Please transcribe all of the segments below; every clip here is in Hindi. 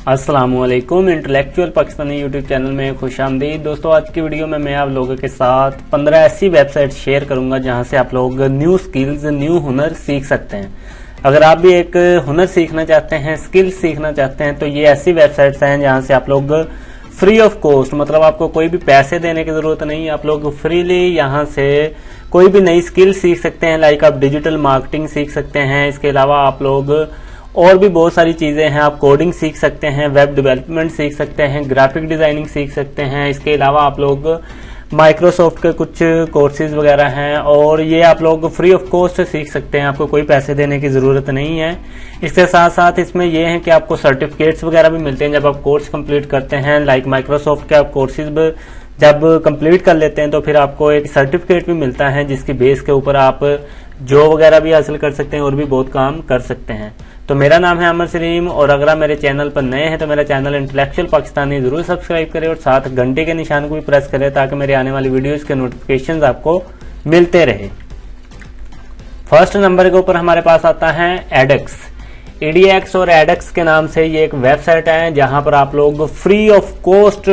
अस्सलामुअलैकुम। इंटेलेक्चुअल पाकिस्तानी यूट्यूब चैनल में खुशामदीद। दोस्तों, आज की वीडियो में मैं आप लोगों के साथ 15 ऐसी वेबसाइट शेयर करूंगा जहां से आप लोग न्यू स्किल्स, न्यू हुनर सीख सकते हैं। अगर आप भी एक हुनर सीखना चाहते हैं, स्किल्स सीखना चाहते हैं, तो ये ऐसी वेबसाइट्स हैं जहां से आप लोग फ्री ऑफ कॉस्ट, मतलब आपको कोई भी पैसे देने की जरूरत नहीं, आप लोग फ्रीली यहाँ से कोई भी नई स्किल सीख सकते हैं। लाइक आप डिजिटल मार्केटिंग सीख सकते हैं। इसके अलावा आप लोग और भी बहुत सारी चीजें हैं। आप कोडिंग सीख सकते हैं, वेब डेवलपमेंट सीख सकते हैं, ग्राफिक डिजाइनिंग सीख सकते हैं। इसके अलावा आप लोग माइक्रोसॉफ्ट के कुछ कोर्सेज वगैरह हैं और ये आप लोग फ्री ऑफ कॉस्ट सीख सकते हैं, आपको कोई पैसे देने की जरूरत नहीं है। इसके साथ साथ इसमें यह है कि आपको सर्टिफिकेट्स वगैरह भी मिलते हैं जब आप कोर्स कंप्लीट करते हैं। लाइक माइक्रोसॉफ्ट के आप कोर्सेज जब कंप्लीट कर लेते हैं तो फिर आपको एक सर्टिफिकेट भी मिलता है जिसकी बेस के ऊपर आप जॉब वगैरह भी हासिल कर सकते हैं और भी बहुत काम कर सकते हैं। तो मेरा नाम है अमर सलीम और अगर आप मेरे चैनल पर नए हैं तो मेरा चैनल इंटेलेक्चुअल पाकिस्तानी जरूर सब्सक्राइब करें और साथ घंटे के निशान को भी प्रेस करें ताकि मेरे आने वाली वीडियोस के नोटिफिकेशंस आपको मिलते रहे। फर्स्ट नंबर के ऊपर हमारे पास आता है एडेक्स। EDX और एडेक्स के नाम से ये एक वेबसाइट है जहां पर आप लोग फ्री ऑफ कॉस्ट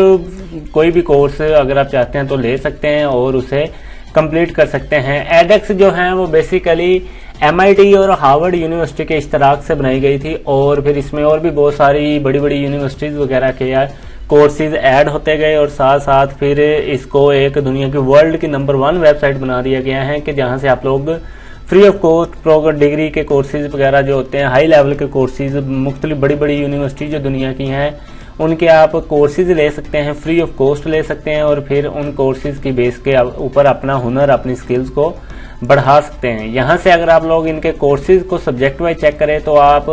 कोई भी कोर्स अगर आप चाहते हैं तो ले सकते हैं और उसे कंप्लीट कर सकते हैं। एडेक्स जो है वो बेसिकली MIT और हार्वर्ड यूनिवर्सिटी के इश्तराक से बनाई गई थी और फिर इसमें और भी बहुत सारी बड़ी बड़ी यूनिवर्सिटीज वगैरह के कोर्सेज ऐड होते गए और साथ साथ फिर इसको एक दुनिया की वर्ल्ड की नंबर 1 वेबसाइट बना दिया गया है कि जहां से आप लोग free of cost program degree के कोर्सेज वगैरह जो होते हैं, हाई लेवल के कोर्सेज, मुख्तलिफ बड़ी बड़ी यूनिवर्सिटी जो दुनिया की हैं उनके आप कोर्सेज ले सकते हैं, फ्री ऑफ कॉस्ट ले सकते हैं और फिर उन कोर्सेज की बेस के ऊपर अपना हुनर, अपनी स्किल्स को बढ़ा सकते हैं। यहाँ से अगर आप लोग इनके कोर्सेज को सब्जेक्ट वाइज चेक करें तो आप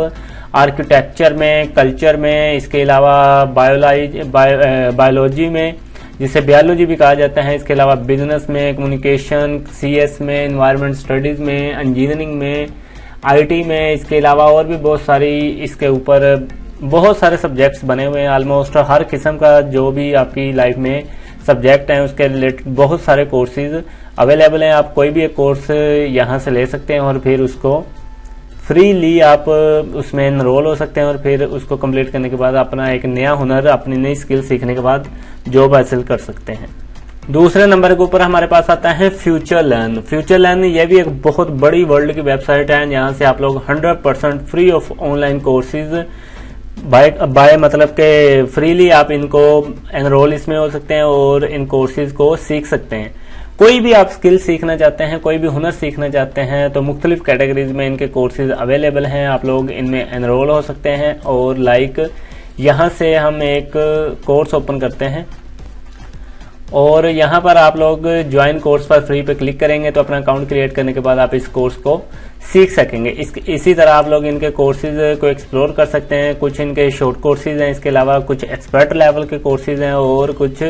आर्किटेक्चर में, कल्चर में, इसके अलावा बायोलॉजी में जिसे बायोलॉजी भी कहा जाता है, इसके अलावा बिजनेस में, कम्युनिकेशन, CS में, एनवायरमेंट स्टडीज में, इंजीनियरिंग में, IT में, इसके अलावा और भी बहुत सारी इसके ऊपर बहुत सारे सब्जेक्ट्स बने हुए हैं। ऑलमोस्ट हर किस्म का जो भी आपकी लाइफ में सब्जेक्ट है उसके रिलेटेड बहुत सारे कोर्सेज अवेलेबल हैं। आप कोई भी एक कोर्स यहाँ से ले सकते हैं और फिर उसको फ्रीली आप उसमें एनरोल हो सकते हैं और फिर उसको कंप्लीट करने के बाद अपना एक नया हुनर, अपनी नई स्किल सीखने के बाद जॉब हासिल कर सकते हैं। दूसरे नंबर के ऊपर हमारे पास आता है फ्यूचर लर्न। फ्यूचर लर्न ये भी एक बहुत बड़ी वर्ल्ड की वेबसाइट है जहां से आप लोग 100% free of online courses by मतलब के फ्रीली आप इनको एनरोल इसमें हो सकते हैं और इन कोर्सेज को सीख सकते हैं। कोई भी आप स्किल सीखना चाहते हैं, कोई भी हुनर सीखना चाहते हैं तो मुख्तलिफ कैटेगरीज में इनके कोर्सेज अवेलेबल हैं, आप लोग इनमें एनरोल हो सकते हैं। और लाइक यहाँ से हम एक कोर्स ओपन करते हैं और यहाँ पर आप लोग ज्वाइन कोर्स पर फ्री पे क्लिक करेंगे तो अपना अकाउंट क्रिएट करने के बाद आप इस कोर्स को सीख सकेंगे। इसी तरह आप लोग इनके कोर्सेज को एक्सप्लोर कर सकते हैं। कुछ इनके शॉर्ट कोर्सेज हैं, इसके अलावा कुछ एक्सपर्ट लेवल के कोर्सेज हैं और कुछ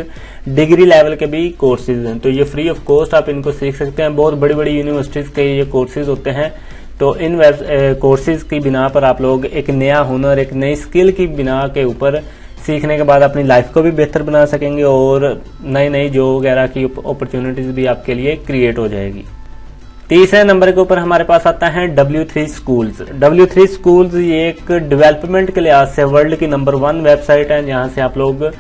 डिग्री लेवल के भी कोर्सेज हैं। तो ये फ्री ऑफ कॉस्ट आप इनको सीख सकते हैं। बहुत बड़ी बड़ी यूनिवर्सिटीज के ये कोर्सेज होते हैं तो इन कोर्सेज की बिना पर आप लोग एक नया हुनर, एक नई स्किल की बिना के ऊपर सीखने के बाद अपनी लाइफ को भी बेहतर बना सकेंगे और नई नई जॉब वगैरह की अपॉर्चुनिटीज भी आपके लिए क्रिएट हो जाएगी। तीसरे नंबर के ऊपर हमारे पास आता है W3 स्कूल्स। W3 स्कूल्स ये एक डेवलपमेंट के लिहाज से वर्ल्ड की नंबर 1 वेबसाइट है जहां से आप लोग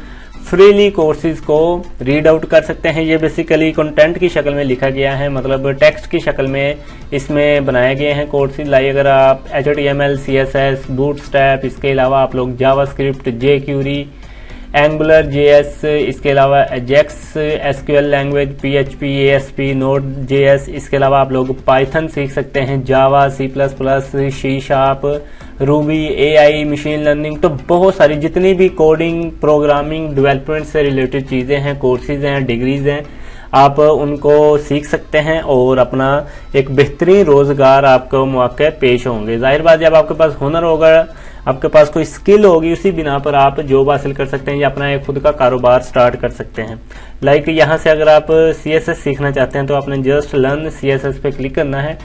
फ्रीली कोर्सेज को रीड आउट कर सकते हैं। ये बेसिकली कंटेंट की शक्ल में लिखा गया है, मतलब टेक्स्ट की शक्ल में इसमें बनाए गए हैं कोर्सेज। लाइक अगर आप HTML, CSS, बूटस्ट्रैप, इसके अलावा आप लोग जावास्क्रिप्ट, jQuery, एंगुलर JS, इसके अलावा Ajax SQL language, PHP, ASP, Node.js, इसके अलावा आप लोग पाइथन सीख सकते हैं, जावा, C++, C#, Ruby, AI, machine learning. तो बहुत सारी जितनी भी कोडिंग, प्रोग्रामिंग, डेवलपमेंट से रिलेटेड चीजें हैं, कोर्सेज हैं, डिग्रीज हैं, आप उनको सीख सकते हैं और अपना एक बेहतरीन रोजगार आपको मौके पेश होंगे। जाहिर बात जब आपके पास हुनर होगा, आपके पास कोई स्किल होगी, उसी बिना पर आप जॉब हासिल कर सकते हैं या अपना एक खुद का कारोबार स्टार्ट कर सकते हैं। लाइक यहाँ से अगर आप CSS सीखना चाहते हैं तो आपने जस्ट लर्न CSS पे क्लिक करना है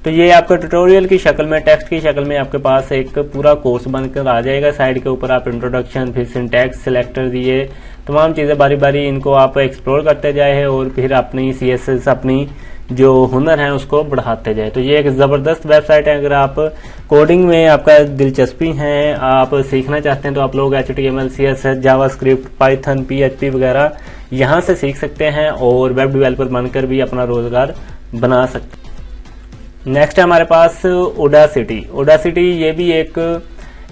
तो ये आपका ट्यूटोरियल की शक्ल में, टेक्स्ट की शक्ल में आपके पास एक पूरा कोर्स बनकर आ जाएगा। साइड के ऊपर आप इंट्रोडक्शन, फिर सिंटैक्स, सिलेक्टर दिए, तमाम चीजें बारी बारी इनको आप एक्सप्लोर करते जाए और फिर अपनी CSS, अपनी जो हुनर है उसको बढ़ाते जाए। तो ये एक ज़बरदस्त वेबसाइट है। अगर आप कोडिंग में आपका दिलचस्पी है, आप सीखना चाहते हैं, तो आप लोग HTML, CSS, JavaScript, Python, PHP वगैरह यहाँ से सीख सकते हैं और वेब डेवलपर बनकर भी अपना रोजगार बना सकते हैं। नेक्स्ट है हमारे पास ओडासिटी। ओडासिटी ये भी एक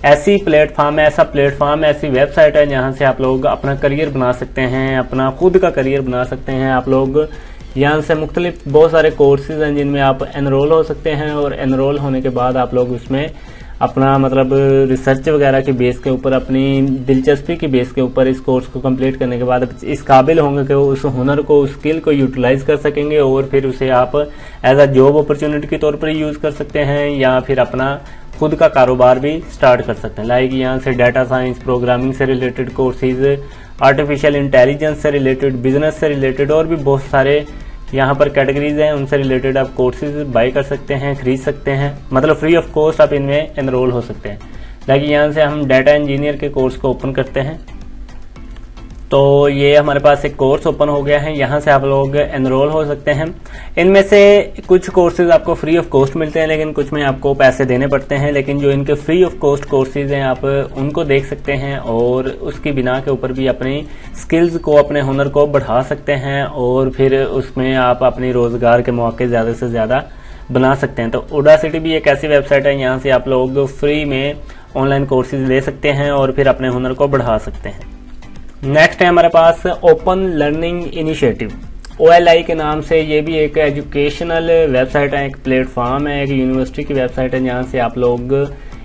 ऐसी प्लेटफॉर्म है, ऐसा प्लेटफॉर्म, ऐसी वेबसाइट है जहाँ से आप लोग अपना करियर बना सकते हैं, अपना खुद का करियर बना सकते हैं। आप लोग यहाँ से मुख्तलिफ बहुत सारे कोर्सेज हैं जिनमें आप एनरोल हो सकते हैं और एनरोल होने के बाद आप लोग उसमें अपना मतलब रिसर्च वगैरह की बेस के ऊपर, अपनी दिलचस्पी की बेस के ऊपर इस कोर्स को कंप्लीट करने के बाद इस काबिल होंगे कि उस हुनर को, उस स्किल को यूटिलाइज कर सकेंगे और फिर उसे आप एज अ जॉब अपॉर्चुनिटी के तौर पर यूज कर सकते हैं या फिर अपना खुद का कारोबार भी स्टार्ट कर सकते हैं। लाइक यहाँ से डाटा साइंस, प्रोग्रामिंग से रिलेटेड कोर्सेज, आर्टिफिशियल इंटेलिजेंस से रिलेटेड, बिजनेस से रिलेटेड और भी बहुत सारे यहाँ पर कैटेगरीज हैं, उनसे रिलेटेड आप कोर्सेज बाय कर सकते हैं, खरीद सकते हैं, मतलब फ्री ऑफ कॉस्ट आप इनमें एनरोल हो सकते हैं। लाइक यहाँ से हम डाटा इंजीनियर के कोर्स को ओपन करते हैं, तो ये हमारे पास एक कोर्स ओपन हो गया है। यहाँ से आप लोग एनरोल हो सकते हैं। इनमें से कुछ कोर्सेज आपको फ्री ऑफ कॉस्ट मिलते हैं, लेकिन कुछ में आपको पैसे देने पड़ते हैं। लेकिन जो इनके फ्री ऑफ कॉस्ट कोर्सेज हैं आप उनको देख सकते हैं और उसकी बिना के ऊपर भी अपनी स्किल्स को, अपने हुनर को बढ़ा सकते हैं और फिर उसमें आप अपनी रोजगार के मौके ज्यादा से ज्यादा बना सकते हैं। तो ओडासिटी भी एक ऐसी वेबसाइट है, यहाँ से आप लोग फ्री में ऑनलाइन कोर्सेज ले सकते हैं और फिर अपने हुनर को बढ़ा सकते हैं। नेक्स्ट है हमारे पास ओपन लर्निंग इनिशिएटिव, OLI के नाम से। ये भी एक एजुकेशनल वेबसाइट है, एक प्लेटफॉर्म है, एक यूनिवर्सिटी की वेबसाइट है जहाँ से आप लोग,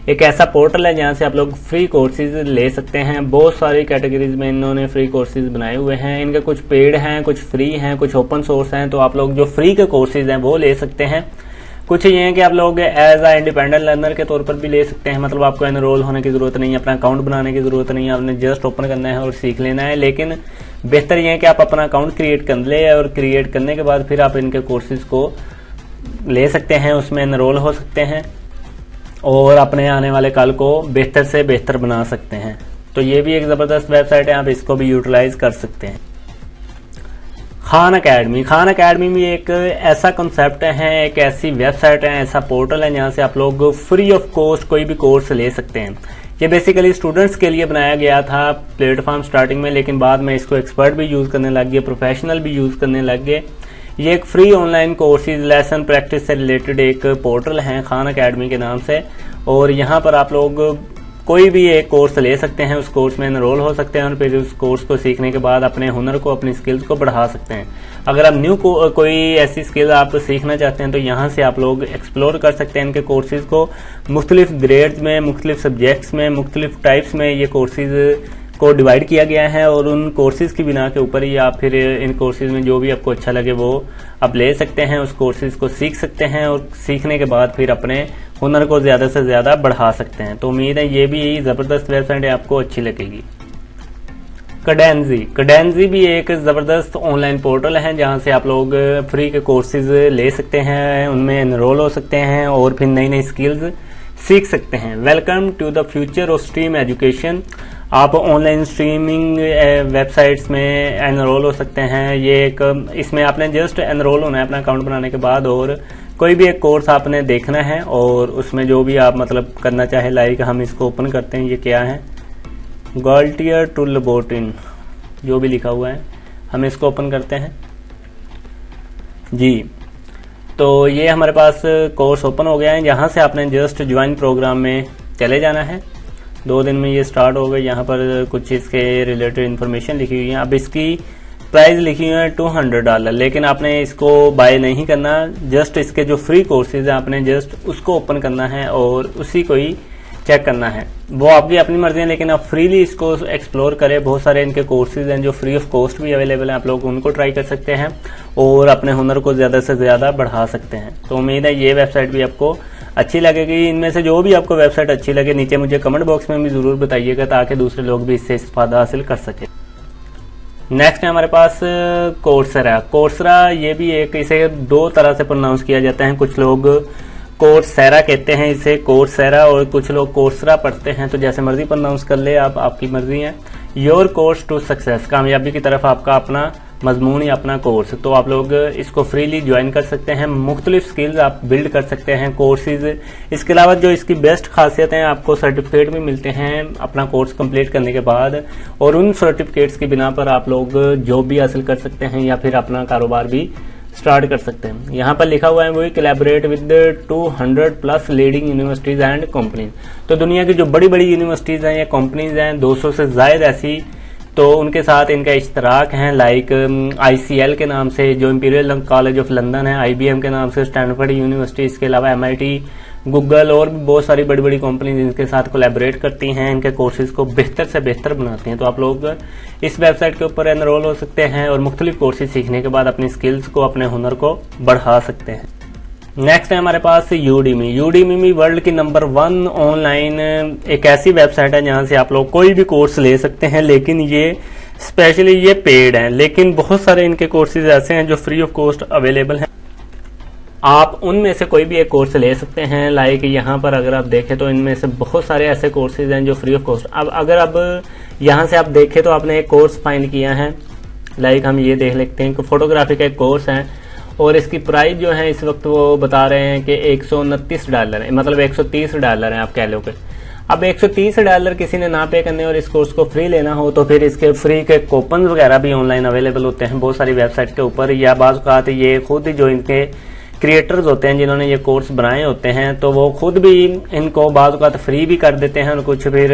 एक ऐसा पोर्टल है जहाँ से आप लोग फ्री कोर्सेज ले सकते हैं। बहुत सारी कैटेगरीज में इन्होंने फ्री कोर्सेज बनाए हुए हैं। इनके कुछ पेड हैं, कुछ फ्री हैं, कुछ ओपन सोर्स हैं। तो आप लोग जो फ्री के कोर्सेज हैं वो ले सकते हैं। कुछ ये है कि आप लोग एज अ इंडिपेंडेंट लर्नर के तौर पर भी ले सकते हैं, मतलब आपको एनरोल होने की जरूरत नहीं है, अपना अकाउंट बनाने की जरूरत नहीं है, आपने जस्ट ओपन करना है और सीख लेना है। लेकिन बेहतर ये है कि आप अपना अकाउंट क्रिएट कर ले और क्रिएट करने के बाद फिर आप इनके कोर्सेज को ले सकते हैं, उसमें एनरोल हो सकते हैं और अपने आने वाले कल को बेहतर से बेहतर बना सकते हैं। तो ये भी एक जबरदस्त वेबसाइट है, आप इसको भी यूटिलाइज कर सकते हैं। खान अकेडमी। खान अकेडमी भी एक ऐसा कंसेप्ट है, एक ऐसी वेबसाइट है, ऐसा पोर्टल है जहाँ से आप लोग फ्री ऑफ कॉस्ट कोई भी कोर्स ले सकते हैं। ये बेसिकली स्टूडेंट्स के लिए बनाया गया था प्लेटफॉर्म स्टार्टिंग में, लेकिन बाद में इसको एक्सपर्ट भी यूज करने लग गए, प्रोफेशनल भी यूज करने लग गए। ये एक free online courses, lesson practice से रिलेटेड एक पोर्टल है खान अकेडमी के नाम से, और यहाँ पर आप लोग कोई भी एक कोर्स ले सकते हैं, उस कोर्स में एनरोल हो सकते हैं और फिर उस कोर्स को सीखने के बाद अपने हुनर को, अपनी स्किल्स को बढ़ा सकते हैं। अगर आप न्यू कोई ऐसी स्किल आप सीखना चाहते हैं तो यहाँ से आप लोग एक्सप्लोर कर सकते हैं इनके कोर्सेज को। मुख्तलिफ ग्रेड्स में, मुख्तलिफ सब्जेक्ट्स में, मुख्तलिफ टाइप्स में ये कोर्सेज को डिवाइड किया गया है और उन कोर्सेज की बिना के ऊपर ही आप फिर इन कोर्सेज में जो भी आपको अच्छा लगे वो आप ले सकते हैं, उस कोर्सेज को सीख सकते हैं और सीखने के बाद फिर अपने हुनर को ज्यादा से ज्यादा बढ़ा सकते हैं। तो उम्मीद है ये भी जबरदस्त वेबसाइट है, आपको अच्छी लगेगी। कडेंजी भी एक जबरदस्त ऑनलाइन पोर्टल है जहां से आप लोग फ्री के कोर्सेज ले सकते हैं, उनमें एनरोल हो सकते हैं और फिर नई नई स्किल्स सीख सकते हैं। Welcome to the future of stream education. आप ऑनलाइन स्ट्रीमिंग वेबसाइट्स में एनरोल हो सकते हैं। ये एक, इसमें आपने जस्ट एनरोल होना है अपना अकाउंट बनाने के बाद और कोई भी एक कोर्स आपने देखना है और उसमें जो भी आप मतलब करना चाहे, लाइक हम इसको ओपन करते हैं। ये क्या है, गाल्टियर टू लेबोर्टिन जो भी लिखा हुआ है, हम इसको ओपन करते हैं जी। तो ये हमारे पास कोर्स ओपन हो गया है। यहाँ से आपने जस्ट ज्वाइन प्रोग्राम में चले जाना है। 2 दिन में ये स्टार्ट हो गए। यहाँ पर कुछ इसके रिलेटेड इन्फॉर्मेशन लिखी हुई है। अब इसकी प्राइस लिखी हुई है $200, लेकिन आपने इसको बाय नहीं करना, जस्ट इसके जो फ्री कोर्सेज है आपने जस्ट उसको ओपन करना है और उसी को ही चेक करना है। वो आपकी अपनी मर्जी है, लेकिन आप फ्रीली इसको एक्सप्लोर करें। बहुत सारे इनके कोर्सेज हैं जो फ्री ऑफ कॉस्ट भी अवेलेबल हैं, आप लोग उनको ट्राई कर सकते हैं और अपने हुनर को ज्यादा से ज्यादा बढ़ा सकते हैं। तो उम्मीद है ये वेबसाइट भी आपको अच्छी लगेगी। इनमें से जो भी आपको वेबसाइट अच्छी लगे नीचे मुझे कमेंट बॉक्स में भी जरूर बताइएगा ताकि दूसरे लोग भी इससे फायदा हासिल कर सके। नेक्स्ट है हमारे पास कोर्सेरा। कोर्सेरा ये भी एक, इसे 2 तरह से प्रोनाउंस किया जाता है। कुछ लोग कोर्सेरा कहते हैं इसे, कोर्सेरा, और कुछ लोग कोर्सेरा पढ़ते हैं। तो जैसे मर्जी प्रोनाउंस कर ले आप, आपकी मर्जी है। योर कोर्स टू सक्सेस, कामयाबी की तरफ आपका अपना मजमून या अपना कोर्स, तो आप लोग इसको फ्रीली ज्वाइन कर सकते हैं। मुख्तलिफ स्किल्स आप बिल्ड कर सकते हैं, कोर्सेज। इसके अलावा जो इसकी बेस्ट खासियत है, आपको सर्टिफिकेट भी मिलते हैं अपना कोर्स कंप्लीट करने के बाद, और उन सर्टिफिकेट्स की बिना पर आप लोग जॉब भी हासिल कर सकते हैं या फिर अपना कारोबार भी स्टार्ट कर सकते हैं। यहाँ पर लिखा हुआ है वो collaborate with 200+ leading universities and companies. तो दुनिया की जो बड़ी बड़ी यूनिवर्सिटीज हैं या कंपनीज हैं 200 से ज्यादा ऐसी, तो उनके साथ इनका इश्तराक है। लाइक ICL के नाम से जो इंपीरियल कॉलेज ऑफ लंदन है, IBM के नाम से स्टैनफोर्ड यूनिवर्सिटी, इसके अलावा MIT, गूगल और भी बहुत सारी बड़ी बड़ी कंपनीज इनके साथ कोलैबोरेट करती हैं, इनके कोर्सेज को बेहतर से बेहतर बनाती हैं। तो आप लोग इस वेबसाइट के ऊपर एनरोल हो सकते हैं और मुख्तलिफ कोर्सेज सीखने के बाद अपनी स्किल्स को, अपने हुनर को बढ़ा सकते हैं। नेक्स्ट है हमारे पास यूडीमी। यूडीमी वर्ल्ड की नंबर 1 ऑनलाइन एक ऐसी वेबसाइट है जहां से आप लोग कोई भी कोर्स ले सकते हैं, लेकिन ये स्पेशली ये पेड है। लेकिन बहुत सारे इनके कोर्सेज ऐसे हैं जो फ्री ऑफ कॉस्ट अवेलेबल हैं, आप उनमें से कोई भी एक कोर्स ले सकते हैं। लाइक यहाँ पर अगर आप देखें तो इनमें से बहुत सारे ऐसे कोर्सेज हैं जो फ्री ऑफ कॉस्ट। अब अगर अब यहाँ से आप देखें तो आपने एक कोर्स फाइंड किया है, लाइक हम ये देख लेते हैं कि फोटोग्राफी का एक कोर्स है और इसकी प्राइस जो है इस वक्त वो बता रहे हैं कि $129 है, मतलब $130 है आप कह लो। अब $130 किसी ने ना पे करने और इस कोर्स को फ्री लेना हो तो फिर इसके फ्री के कूपन वगैरह भी ऑनलाइन अवेलेबल होते हैं बहुत सारी वेबसाइट के ऊपर, या बाज़ औक़ात ये खुद जो इनके क्रिएटर्स होते हैं जिन्होंने ये कोर्स बनाए होते हैं तो वो खुद भी इनको बाज़ औक़ात फ्री भी कर देते हैं और कुछ फिर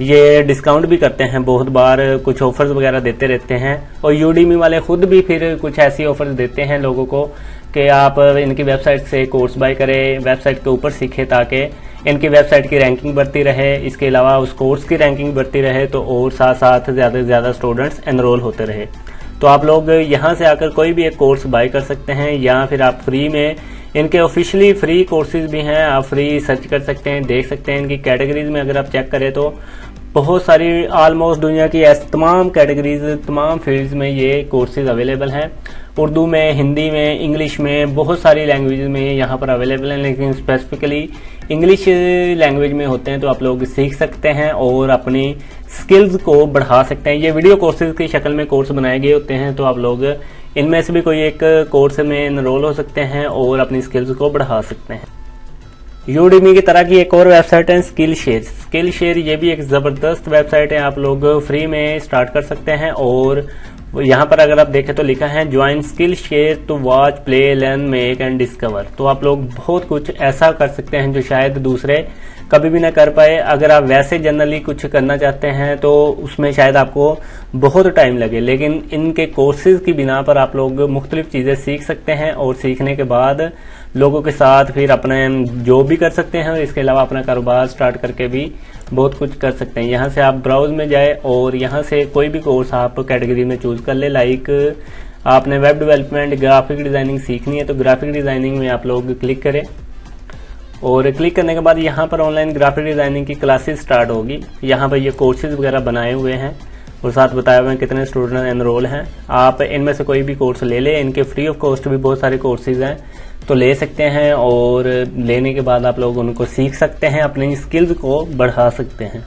ये डिस्काउंट भी करते हैं, बहुत बार कुछ ऑफर्स वगैरह देते रहते हैं। और यूडीमी वाले खुद भी फिर कुछ ऐसी ऑफर्स देते हैं लोगों को कि आप इनकी वेबसाइट से कोर्स बाय करें, वेबसाइट के ऊपर सीखें ताकि इनकी वेबसाइट की रैंकिंग बढ़ती रहे, इसके अलावा उस कोर्स की रैंकिंग बढ़ती रहे तो और साथ साथ ज़्यादा से ज़्यादा स्टूडेंट्स एनरोल होते रहे। तो आप लोग यहाँ से आकर कोई भी एक कोर्स बाय कर सकते हैं या फिर आप फ्री में, इनके ऑफिशियली फ्री कोर्सेज भी हैं, आप फ्री सर्च कर सकते हैं, देख सकते हैं। इनकी कैटेगरीज में अगर आप चेक करें तो बहुत सारी ऑलमोस्ट दुनिया की तमाम कैटेगरीज, तमाम फील्ड्स में ये कोर्सेज अवेलेबल हैं। उर्दू में, हिंदी में, इंग्लिश में, बहुत सारी लैंग्वेज में यहाँ पर अवेलेबल हैं, लेकिन स्पेसिफिकली इंग्लिश लैंग्वेज में होते हैं तो आप लोग सीख सकते हैं और अपनी स्किल्स को बढ़ा सकते हैं। ये वीडियो कोर्सेज की शक्ल में कोर्स बनाए गए होते हैं, तो आप लोग इनमें से भी कोई एक कोर्स में एनरोल हो सकते हैं और अपनी स्किल्स को बढ़ा सकते हैं। यूडीमी की तरह की एक और वेबसाइट है स्किल शेयर। स्किल शेयर ये भी एक जबरदस्त वेबसाइट है, आप लोग फ्री में स्टार्ट कर सकते हैं। और यहाँ पर अगर आप देखें तो लिखा है join skill share to watch, play, learn, make and discover. तो आप लोग बहुत कुछ ऐसा कर सकते हैं जो शायद दूसरे कभी भी ना कर पाए। अगर आप वैसे जनरली कुछ करना चाहते हैं तो उसमें शायद आपको बहुत टाइम लगे, लेकिन इनके कोर्सेज की बिना पर आप लोग मुख्तलिफ चीजें सीख सकते हैं और सीखने के बाद लोगों के साथ फिर अपने जॉब भी कर सकते हैं और इसके अलावा अपना कारोबार स्टार्ट करके भी बहुत कुछ कर सकते हैं। यहाँ से आप ब्राउज में जाए और यहाँ से कोई भी कोर्स आप कैटेगरी में चूज कर ले। लाइक आपने वेब डेवलपमेंट, ग्राफिक डिजाइनिंग सीखनी है तो ग्राफिक डिजाइनिंग में आप लोग क्लिक करें और क्लिक करने के बाद यहाँ पर ऑनलाइन ग्राफिक डिजाइनिंग की क्लासेस स्टार्ट होगी। यहाँ पर ये कोर्सेज वगैरह बनाए हुए हैं और साथ बताए हुए हैं कितने स्टूडेंट एनरोल हैं। आप इनमें से कोई भी कोर्स ले लें, इनके फ्री ऑफ कॉस्ट भी बहुत सारे कोर्सेज हैं तो ले सकते हैं और लेने के बाद आप लोग उनको सीख सकते हैं, अपनी स्किल्स को बढ़ा सकते हैं।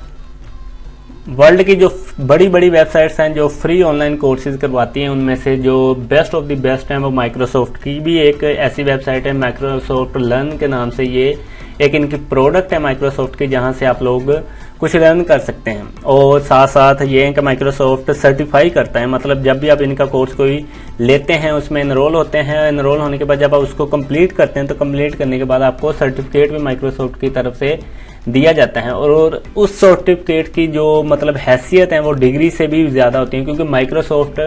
वर्ल्ड की जो बड़ी बड़ी वेबसाइट्स हैं जो फ्री ऑनलाइन कोर्सेज करवाती हैं उनमें से जो बेस्ट ऑफ द बेस्ट है वो माइक्रोसॉफ्ट की भी एक ऐसी वेबसाइट है, माइक्रोसॉफ्ट लर्न के नाम से। ये एक इनकी प्रोडक्ट है माइक्रोसॉफ्ट की जहां से आप लोग कुछ लर्न कर सकते हैं और साथ साथ ये इनका माइक्रोसॉफ्ट सर्टिफाई करता है। मतलब जब भी आप इनका कोर्स कोई लेते हैं उसमें एनरोल होते हैं, एनरोल होने के बाद जब आप उसको कंप्लीट करते हैं तो कंप्लीट करने के बाद आपको सर्टिफिकेट भी माइक्रोसॉफ्ट की तरफ से दिया जाता है और उस सर्टिफिकेट की जो मतलब हैसियत है वो डिग्री से भी ज्यादा होती है, क्योंकि माइक्रोसॉफ्ट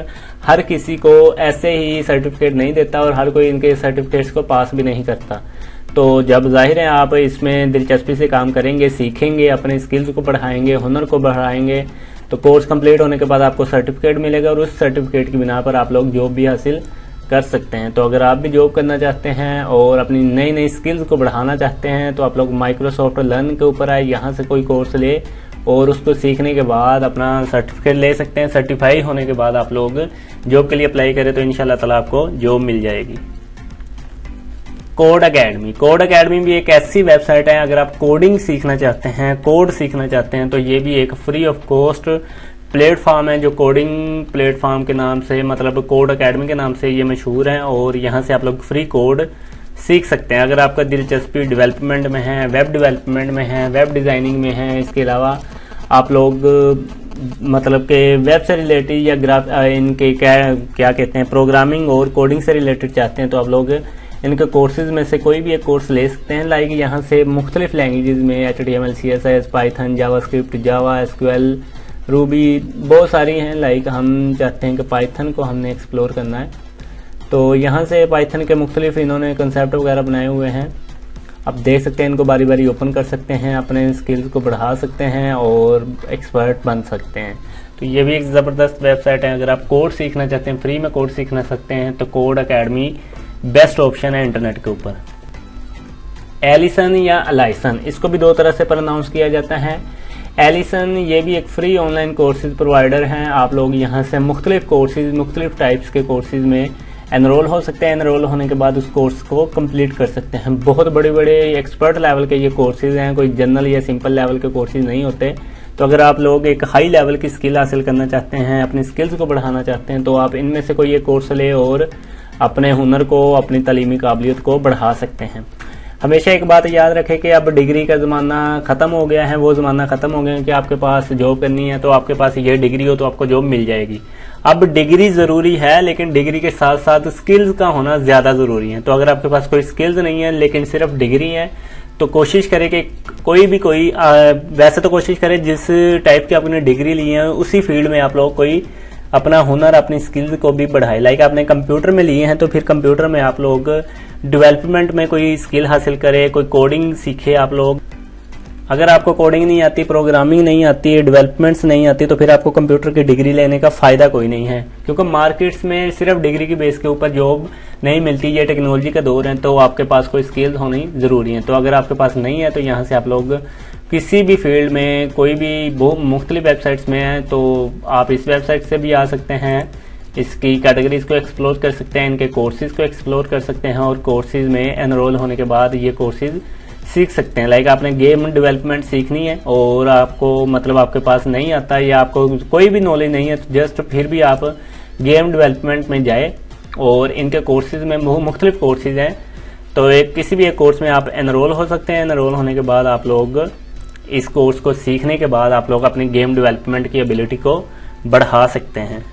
हर किसी को ऐसे ही सर्टिफिकेट नहीं देता और हर कोई इनके सर्टिफिकेट्स को पास भी नहीं करता। तो जब जाहिर है आप इसमें दिलचस्पी से काम करेंगे, सीखेंगे, अपने स्किल्स को बढ़ाएंगे, हुनर को बढ़ाएंगे तो कोर्स कंप्लीट होने के बाद आपको सर्टिफिकेट मिलेगा और उस सर्टिफिकेट की बिना पर आप लोग जॉब भी हासिल कर सकते हैं। तो अगर आप भी जॉब करना चाहते हैं और अपनी नई नई स्किल्स को बढ़ाना चाहते हैं तो आप लोग माइक्रोसॉफ्ट लर्न के ऊपर आए, यहाँ से कोई कोर्स ले और उसको सीखने के बाद अपना सर्टिफिकेट ले सकते हैं। सर्टिफाई होने के बाद आप लोग जॉब के लिए अप्लाई करें तो इंशाल्लाह ताला आपको जॉब मिल जाएगी। Code academy. कोड अकेडमी भी एक ऐसी वेबसाइट है, अगर आप कोडिंग सीखना चाहते हैं, कोड सीखना चाहते हैं तो ये भी एक फ्री ऑफ कॉस्ट प्लेटफॉर्म है जो कोडिंग प्लेटफॉर्म के नाम से, मतलब कोड एकेडमी के नाम से ये मशहूर है, और यहाँ से आप लोग फ्री कोड सीख सकते हैं। अगर आपका दिलचस्पी डेवलपमेंट में है, वेब डेवलपमेंट में है, वेब डिज़ाइनिंग में है, इसके अलावा आप लोग मतलब के वेब से रिलेटेड या इनके क्या कहते हैं प्रोग्रामिंग और कोडिंग से रिलेटेड चाहते हैं, तो आप लोग इनके कोर्सेज में से कोई भी एक कोर्स ले सकते हैं। लाइक यहाँ से मुख्तलिफ लैंग्वेजेस में HTML, CSS, पाइथन, जावास्क्रिप्ट, जावा, SQL, रूबी, बहुत सारी हैं। लाइक हम चाहते हैं कि पाइथन को हमने एक्सप्लोर करना है, तो यहाँ से पाइथन के मुख्तलिफ इन्होंने कंसेप्ट वगैरह बनाए हुए हैं। आप देख सकते हैं, इनको बारी बारी ओपन कर सकते हैं, अपने स्किल्स को बढ़ा सकते हैं और एक्सपर्ट बन सकते हैं। तो ये भी एक ज़बरदस्त वेबसाइट है। अगर आप कोड सीखना चाहते हैं, फ्री में कोड सीखना सकते हैं, तो कोड एकेडमी बेस्ट ऑप्शन है इंटरनेट के ऊपर। एलिसन या अलाइसन, इसको भी दो तरह से प्रोनाउंस किया जाता है। एलिसन ये भी एक फ्री ऑनलाइन कोर्सेज प्रोवाइडर हैं। आप लोग यहाँ से मुख्तलिफ कोर्सेज, मुख्तलिफ टाइप्स के कोर्सेज में एनरोल हो सकते हैं। एनरोल होने के बाद उस कोर्स को कंप्लीट कर सकते हैं। बहुत बड़े बड़े एक्सपर्ट लेवल के ये कोर्सेज हैं, कोई जनरल या सिंपल लेवल के कोर्सेज नहीं होते। तो अगर आप लोग एक हाई लेवल की स्किल हासिल करना चाहते हैं, अपनी स्किल्स को बढ़ाना चाहते हैं, तो आप इनमें से कोई एक कोर्स ले और अपने हुनर को, अपनी तालीमी काबिलियत को बढ़ा सकते हैं। हमेशा एक बात याद रखें कि अब डिग्री का ज़माना ख़त्म हो गया है। वो ज़माना ख़त्म हो गया है कि आपके पास जॉब करनी है तो आपके पास ये डिग्री हो तो आपको जॉब मिल जाएगी। अब डिग्री ज़रूरी है, लेकिन डिग्री के साथ साथ स्किल्स का होना ज़्यादा ज़रूरी है। तो अगर आपके पास कोई स्किल्स नहीं है लेकिन सिर्फ डिग्री है, तो कोशिश करें कि वैसे तो कोशिश करें जिस टाइप की आपने डिग्री ली है उसी फील्ड में आप लोग कोई अपना हुनर, अपनी स्किल्स को भी बढ़ाए। लाइक आपने कंप्यूटर में लिए हैं तो फिर कंप्यूटर में आप लोग डेवलपमेंट में कोई स्किल हासिल करें, कोई कोडिंग सीखे आप लोग। अगर आपको कोडिंग नहीं आती, प्रोग्रामिंग नहीं आती, डेवलपमेंट्स नहीं आती, तो फिर आपको कंप्यूटर की डिग्री लेने का फायदा कोई नहीं है, क्योंकि मार्केट्स में सिर्फ डिग्री की बेस के ऊपर जॉब नहीं मिलती। ये टेक्नोलॉजी का दौर है, तो आपके पास कोई स्किल्स होनी जरूरी है। तो अगर आपके पास नहीं है तो यहाँ से आप लोग किसी भी फील्ड में, कोई भी बहुत मुख्तलिफ वेबसाइट्स में है, तो आप इस वेबसाइट से भी आ सकते हैं, इसकी कैटेगरीज को एक्सप्लोर कर सकते हैं, इनके कोर्सेज को एक्सप्लोर कर सकते हैं, और कोर्सेज में एनरोल होने के बाद ये कोर्सेज सीख सकते हैं। लाइक आपने गेम डेवलपमेंट सीखनी है और आपको मतलब आपके पास नहीं आता या आपको कोई भी नॉलेज नहीं है, तो जस्ट फिर भी आप गेम डेवलपमेंट में जाए, और इनके कोर्सेज में मुख्तलिफ कोर्सेज हैं, तो किसी भी एक कोर्स में आप एनरोल हो सकते हैं। एनरोल होने के बाद आप लोग इस कोर्स को सीखने के बाद आप लोग अपनी गेम डेवलपमेंट की एबिलिटी को बढ़ा सकते हैं।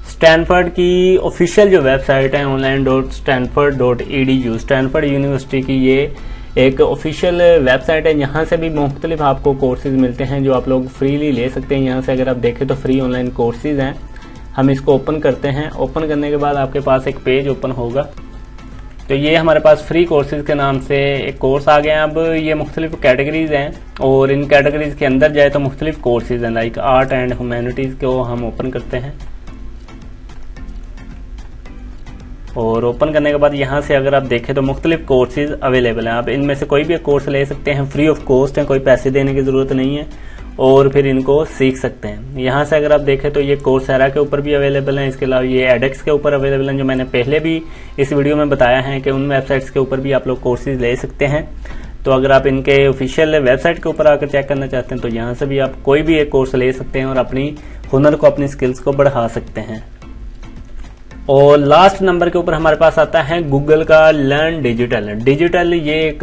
स्टैनफोर्ड की ऑफिशियल जो वेबसाइट है online.stanford.edu, स्टैनफोर्ड यूनिवर्सिटी की ये एक ऑफिशियल वेबसाइट है। यहाँ से भी मुख्तलिफ आपको कोर्सेज मिलते हैं जो आप लोग फ्रीली ले सकते हैं। यहाँ से अगर आप देखें तो फ्री ऑनलाइन कोर्सेज हैं। हम इसको ओपन करते हैं। ओपन करने के बाद आपके पास एक पेज ओपन होगा, तो ये हमारे पास फ्री कोर्सेज के नाम से एक कोर्स आ गया। अब ये मुख्तलिफ कैटेगरीज हैं और इन कैटेगरीज के अंदर जाए तो मुख्तलिफ कोर्सेज हैं। लाइक आर्ट एंड ह्यूमैनिटीज़ को हम ओपन करते हैं, और ओपन करने के बाद यहाँ से अगर आप देखें तो मुख्तलिफ कोर्सेज अवेलेबल हैं। आप इनमें से कोई भी एक कोर्स ले सकते हैं, फ्री ऑफ कॉस्ट है, कोई पैसे देने की ज़रूरत नहीं है, और फिर इनको सीख सकते हैं। यहाँ से अगर आप देखें तो ये कोर्सेरा के ऊपर भी अवेलेबल हैं। इसके अलावा ये एडेक्स के ऊपर अवेलेबल हैं, जो मैंने पहले भी इस वीडियो में बताया है कि उन वेबसाइट्स के ऊपर भी आप लोग कोर्सेज ले सकते हैं। तो अगर आप इनके ऑफिशियल वेबसाइट के ऊपर आकर चेक करना चाहते हैं तो यहाँ से भी आप कोई भी एक कोर्स ले सकते हैं और अपनी हुनर को, अपनी स्किल्स को बढ़ा सकते हैं। और लास्ट नंबर के ऊपर हमारे पास आता है गूगल का लर्न डिजिटल। ये एक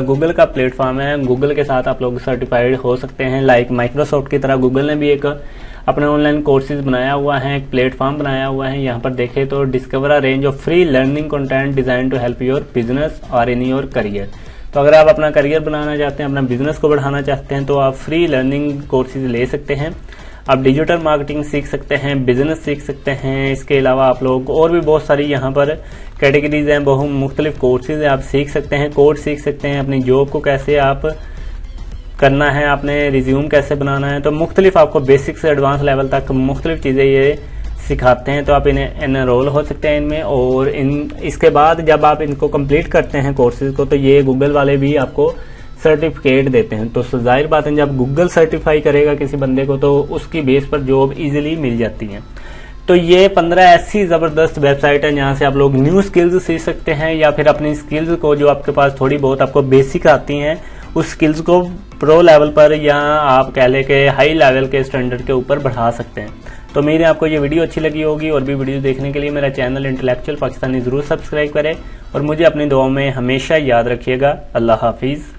गूगल का प्लेटफॉर्म है। गूगल के साथ आप लोग सर्टिफाइड हो सकते हैं। लाइक माइक्रोसॉफ्ट की तरह गूगल ने भी एक अपने ऑनलाइन कोर्सेज बनाया हुआ है, एक प्लेटफॉर्म बनाया हुआ है। यहाँ पर देखें तो discover a range of free learning content design to help your business और इन योर करियर। तो अगर आप अपना करियर बनाना चाहते हैं, अपना बिजनेस को बढ़ाना चाहते हैं, तो आप फ्री लर्निंग कोर्सेज ले सकते हैं। आप डिजिटल मार्केटिंग सीख सकते हैं, बिजनेस सीख सकते हैं। इसके अलावा आप लोग और भी बहुत सारी यहाँ पर कैटेगरीज हैं, बहुत मुख्तलिफ कोर्सेज आप सीख सकते हैं, कोड सीख सकते हैं, अपनी जॉब को कैसे आप करना है, आपने रिज्यूम कैसे बनाना है। तो मुख्तलिफ आपको बेसिक से एडवांस लेवल तक मुख्तलिफ चीज़ें ये सिखाते हैं। तो आप इन्हें एनरोल हो सकते हैं इनमें, और इसके बाद जब आप इनको कंप्लीट करते हैं कोर्सेज को, तो ये गूगल वाले भी आपको सर्टिफिकेट देते हैं। तो जाहिर बात है जब गूगल सर्टिफाई करेगा किसी बंदे को तो उसकी बेस पर जॉब इजीली मिल जाती है। तो ये 15 ऐसी ज़बरदस्त वेबसाइट है जहाँ से आप लोग न्यू स्किल्स सीख सकते हैं, या फिर अपनी स्किल्स को जो आपके पास थोड़ी बहुत आपको बेसिक आती हैं उस स्किल्स को प्रो लेवल पर या आप कह लें कि हाई लेवल के स्टैंडर्ड के ऊपर बढ़ा सकते हैं। तो उम्मीद है आपको ये वीडियो अच्छी लगी होगी, और भी वीडियो देखने के लिए मेरा चैनल इंटेलेक्चुअल पाकिस्तानी ज़रूर सब्सक्राइब करें और मुझे अपनी दुआओं में हमेशा याद रखिएगा। अल्लाह हाफिज़।